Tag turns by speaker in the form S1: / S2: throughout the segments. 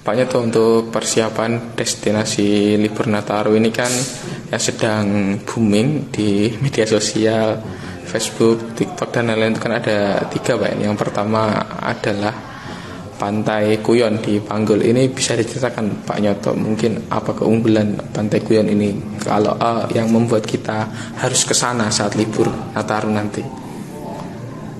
S1: Pak Nyoto, untuk persiapan destinasi libur Nataru ini kan yang sedang booming di media sosial, Facebook, TikTok dan lain-lain, itu kan ada 3 Pak. Yang pertama adalah Pantai Kuyon di Panggul. Ini bisa diceritakan Pak Nyoto mungkin apa keunggulan Pantai Kuyon ini kalau yang membuat kita harus ke sana saat libur Nataru nanti.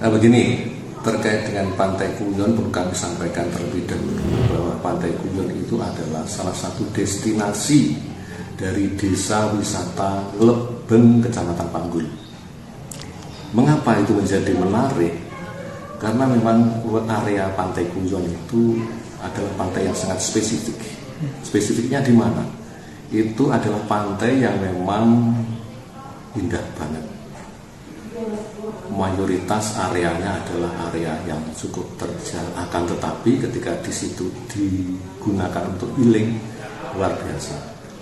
S2: Nah begini, terkait dengan Pantai Kuyon perlu kami sampaikan terlebih dahulu bahwa Pantai Kuyon itu adalah salah satu destinasi dari desa wisata Lebeng, Kecamatan Panggul. Mengapa itu menjadi menarik? Karena memang area Pantai Kuyon itu adalah pantai yang sangat spesifik. Spesifiknya di mana? Itu adalah pantai yang memang indah banget. Mayoritas areanya adalah area yang cukup terjal, akan tetapi ketika di situ digunakan untuk healing, luar biasa.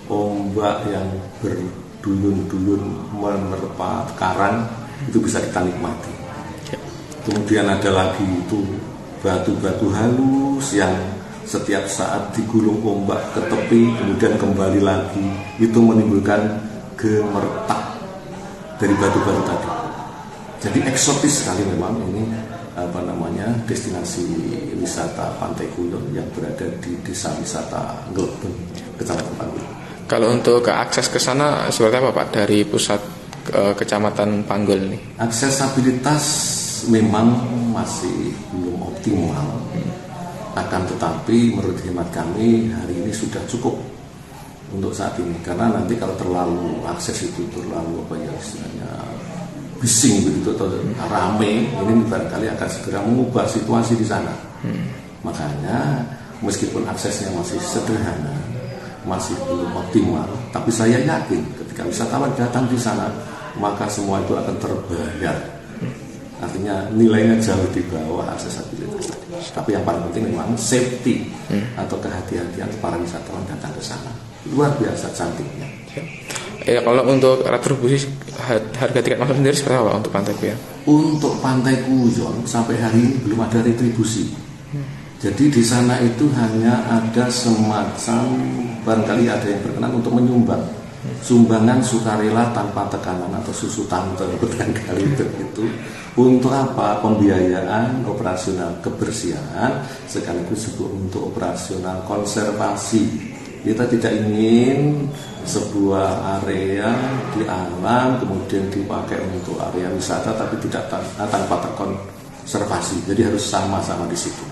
S2: Ombak yang berdulun-dulun menerpa karang itu bisa kita nikmati. Kemudian ada lagi itu batu-batu halus yang setiap saat digulung ombak ke tepi kemudian kembali lagi, itu menimbulkan gemertak dari batu-batu tadi. Jadi eksotis sekali memang ini destinasi wisata Pantai Kuyon yang berada di desa wisata Lebeng, Kecamatan Panggul.
S1: Kalau untuk akses ke sana seperti apa Pak dari pusat Kecamatan Panggul ini?
S2: Aksesibilitas memang masih belum optimal, akan tetapi menurut hemat kami hari ini sudah cukup untuk saat ini, karena nanti kalau terlalu akses itu terlalu istilahnya bising begitu atau rame, ini barangkali akan segera mengubah situasi di sana. Makanya meskipun aksesnya masih sederhana, masih belum optimal, tapi saya yakin ketika wisatawan datang di sana maka semua itu akan terbayar. Artinya nilainya jauh di bawah aksesibilitas tadi. Tapi yang paling penting memang safety atau kehati-hatian para wisatawan datang ke sana. Luar biasa cantiknya.
S1: Ya, kalau untuk retribusi harga tiket masuk sendiri seperti apa untuk Pantai Kuyon?
S2: Untuk Pantai Kuyon sampai hari ini belum ada retribusi. Jadi di sana itu hanya ada semacam barangkali ada yang berkenan untuk menyumbang sumbangan sukarela tanpa tekanan atau susu tante barangkali begitu. Untuk apa? Pembiayaan operasional kebersihan sekaligus juga untuk operasional konservasi. Kita tidak ingin sebuah area di alam kemudian dipakai untuk area wisata tapi tidak tanpa terkonservasi. Jadi harus sama-sama di situ.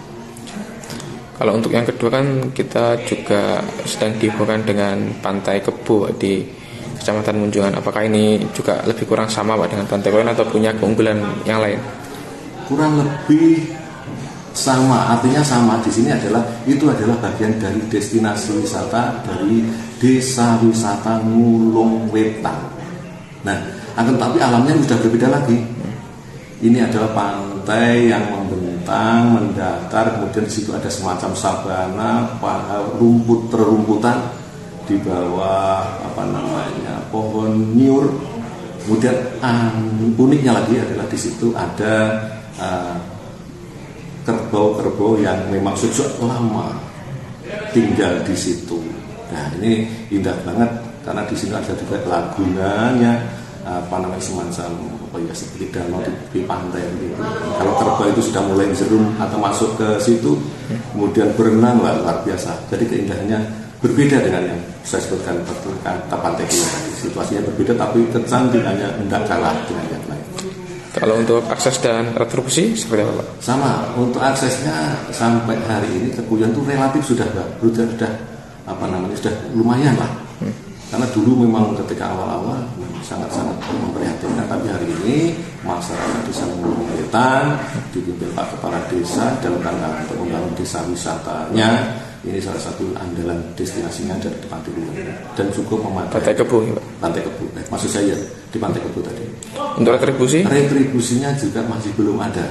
S1: Kalau untuk yang kedua kan kita juga sedang dihubungkan dengan Pantai Kebo di Kecamatan Munjungan. Apakah ini juga lebih kurang sama Pak dengan Pantai Kuyon atau punya keunggulan yang lain?
S2: Kurang lebih sama, artinya sama. Di sini adalah bagian dari destinasi wisata dari desa wisata Ngulung Wetan. Nah, akan tetapi alamnya sudah berbeda lagi. Ini adalah pantai yang membentang, mendatar, kemudian di situ ada semacam sabana, rumputan di bawah pohon nyur. Kemudian uniknya lagi adalah di situ ada kerbau-kerbau yang memang sejak lama tinggal di situ. Nah ini indah banget karena di sini ada juga lagunanya, semacam seperti danau di pantai gitu. Kalau kerbau itu sudah mulai jerum atau masuk ke situ, kemudian berenang luar biasa. Jadi keindahannya berbeda dengan yang saya sebutkan kata Pantai Kuyon tadi. Situasinya berbeda tapi kecantikannya tidak kalah dengan yang lain.
S1: Kalau untuk akses dan retribusi seperti apa Pak?
S2: Sama, untuk aksesnya sampai hari ini ke Kuyon itu relatif sudah lumayan lah. Karena dulu memang ketika awal-awal sangat-sangat memprihatinkan, tapi hari ini masyarakat desa Ngulung Wetan dipimpin Pak Kepala Desa dalam rangka untuk membangun desa wisatanya. Ini salah satu andalan destinasinya dari Pantai Kuyon dan cukup memadai.
S1: Pantai Kebo, Pak.
S2: Pantai Kebo, maksud saya di Pantai Kebo tadi.
S1: Untuk retribusi?
S2: Retribusinya juga masih belum ada.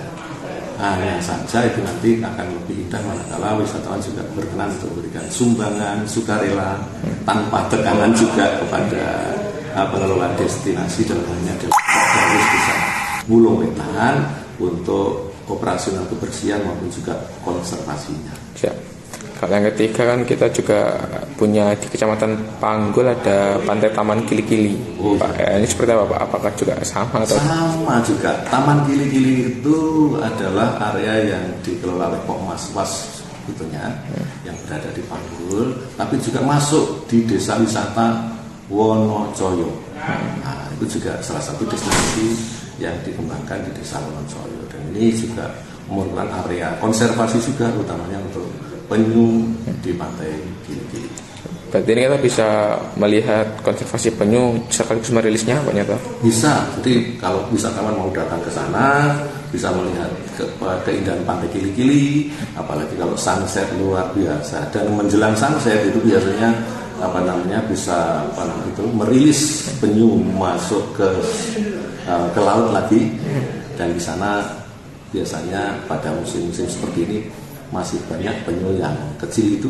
S2: Hanya saja itu nanti akan lebih indah manakala wisatawan juga berkenan untuk memberikan sumbangan sukarela tanpa tekanan juga kepada pengelola destinasi dalam halnya dari desa Ngulung Wetan untuk operasional kebersihan maupun juga konservasinya.
S1: Siap. Kalau yang ketiga kan kita juga punya di Kecamatan Panggul ada Pantai Taman Kili-Kili. Pak, ini seperti apa Pak? Apakah juga sama atau?
S2: Sama juga. Taman Kili-Kili itu adalah area yang dikelola oleh Pokmaswas itunya, yang berada di Panggul, tapi juga masuk di desa wisata Wonocoyo. Nah, itu juga salah satu destinasi yang dikembangkan di desa Wonocoyo, dan ini juga merupakan area konservasi juga, utamanya untuk penyu di pantai Kili-Kili.
S1: Berarti ini kita bisa melihat konservasi penyu sekaligus merilisnya Pak Nyoto?
S2: Bisa, jadi kalau wisatawan mau datang ke sana bisa melihat keindahan pantai Kili-Kili, apalagi kalau sunset luar biasa, dan menjelang sunset itu biasanya bisa merilis penyu masuk ke laut lagi, dan di sana biasanya pada musim-musim seperti ini masih banyak penyu yang kecil itu,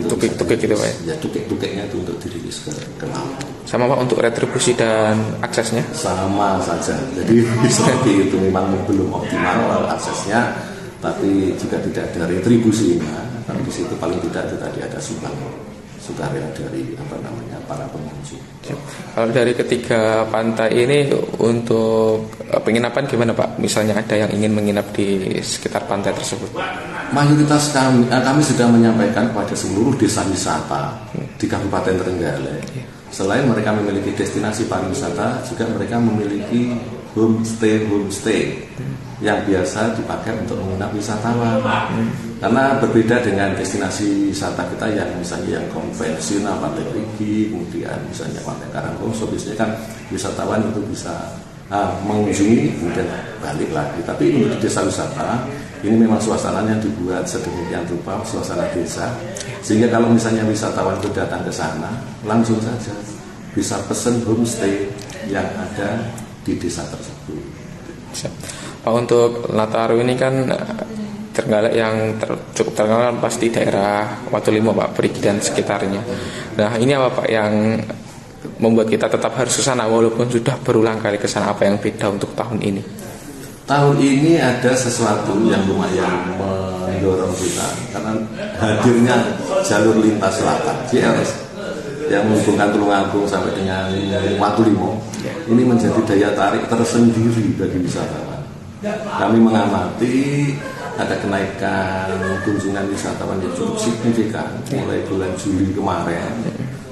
S1: tukik-tukik gitu Pak
S2: ya, tukik-tukiknya itu untuk dirilis ke laut.
S1: Sama Pak untuk retribusi dan aksesnya?
S2: Sama saja, jadi seperti itu, memang belum optimal aksesnya, tapi juga tidak ada retribusinya. Tapi di situ paling tidak itu tadi ada sukarela dari para pengunjung.
S1: Kalau dari ketiga pantai ini untuk penginapan gimana Pak? Misalnya ada yang ingin menginap di sekitar pantai tersebut?
S2: Mayoritas kami sudah menyampaikan kepada seluruh desa wisata di Kabupaten Trenggalek. Selain mereka memiliki destinasi pariwisata, juga mereka memiliki homestay yang biasa dipakai untuk menginap wisatawan. Karena berbeda dengan destinasi wisata kita yang misalnya yang konvensional, Pantai Perigi, kemudian misalnya Pantai Karanggongso, biasanya kan wisatawan itu bisa mengunjungi kemudian balik lagi. Tapi untuk di desa wisata ini memang suasananya dibuat sedemikian rupa, suasana desa, sehingga kalau misalnya wisatawan itu datang ke sana langsung saja bisa pesen homestay yang ada di desa tersebut.
S1: Pak, untuk Nataru ini kan Trenggalek yang cukup terkenal pasti daerah Watulimo Pak, Perigi dan sekitarnya. Nah ini apa Pak yang membuat kita tetap harus ke sana walaupun sudah berulang kali ke sana? Apa yang beda untuk tahun ini?
S2: Tahun ini ada sesuatu yang lumayan mendorong kita, karena hadirnya jalur lintas selatan JLS yang menghubungkan Tulungagung sampai dengan Watulimo. Ini menjadi daya tarik tersendiri bagi wisatawan. Kami mengamati ada kenaikan kunjungan wisatawan yang cukup signifikan mulai bulan Juli kemarin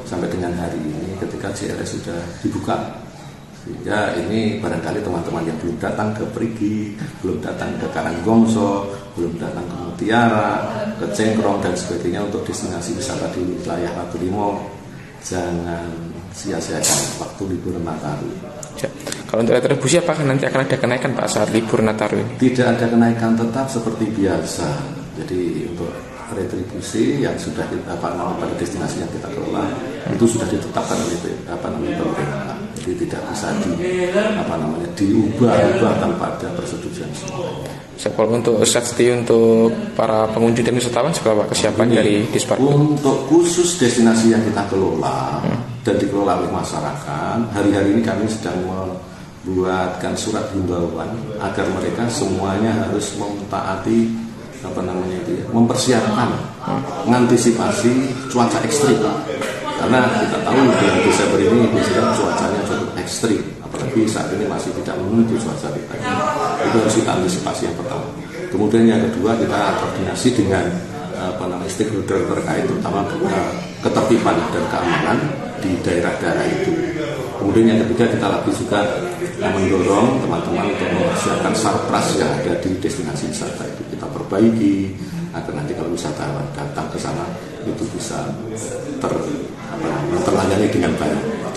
S2: sampai dengan hari ini ketika JLS sudah dibuka. Sehingga ini barangkali teman-teman yang belum datang ke Perigi, belum datang ke Karanggongso, belum datang ke Mutiara, ke Cengkrong dan sebagainya untuk destinasi wisata di wilayah Watulimo, jangan sia-siakan waktu libur Nataru.
S1: Ya. Kalau untuk retribusi apakah nanti akan ada kenaikan Pak saat libur Nataru ini?
S2: Tidak ada kenaikan, tetap seperti biasa. Jadi untuk retribusi yang sudah kita pada destinasi yang kita kelola itu sudah ditetapkan oleh pemerintah. Jadi tidak bisa diubah tanpa ada persetujuan semua.
S1: Kalau untuk safety untuk para pengunjung dan wisatawan seperti apa kesiapan dari Disparko?
S2: Untuk khusus destinasi yang kita kelola dan dikelola oleh masyarakat, hari-hari ini kami sedang membuatkan surat himbauan agar mereka semuanya harus mentaati mempersiapkan mengantisipasi cuaca ekstrim. Karena kita tahu bulan Desember ini biasanya cuacanya cukup ekstrim, apalagi saat ini masih tidak menentu cuaca kita. Itu harus kita antisipasi yang pertama. Kemudian yang kedua, kita koordinasi dengan stakeholder terkait, terutama ketertiban dan keamanan di daerah-daerah itu. Kemudian yang ketiga, kita lagi juga mendorong teman-teman untuk mempersiapkan sarpras yang ada di destinasi wisata itu kita perbaiki agar nanti kalau wisatawan datang ke sana itu bisa terlayani dengan baik.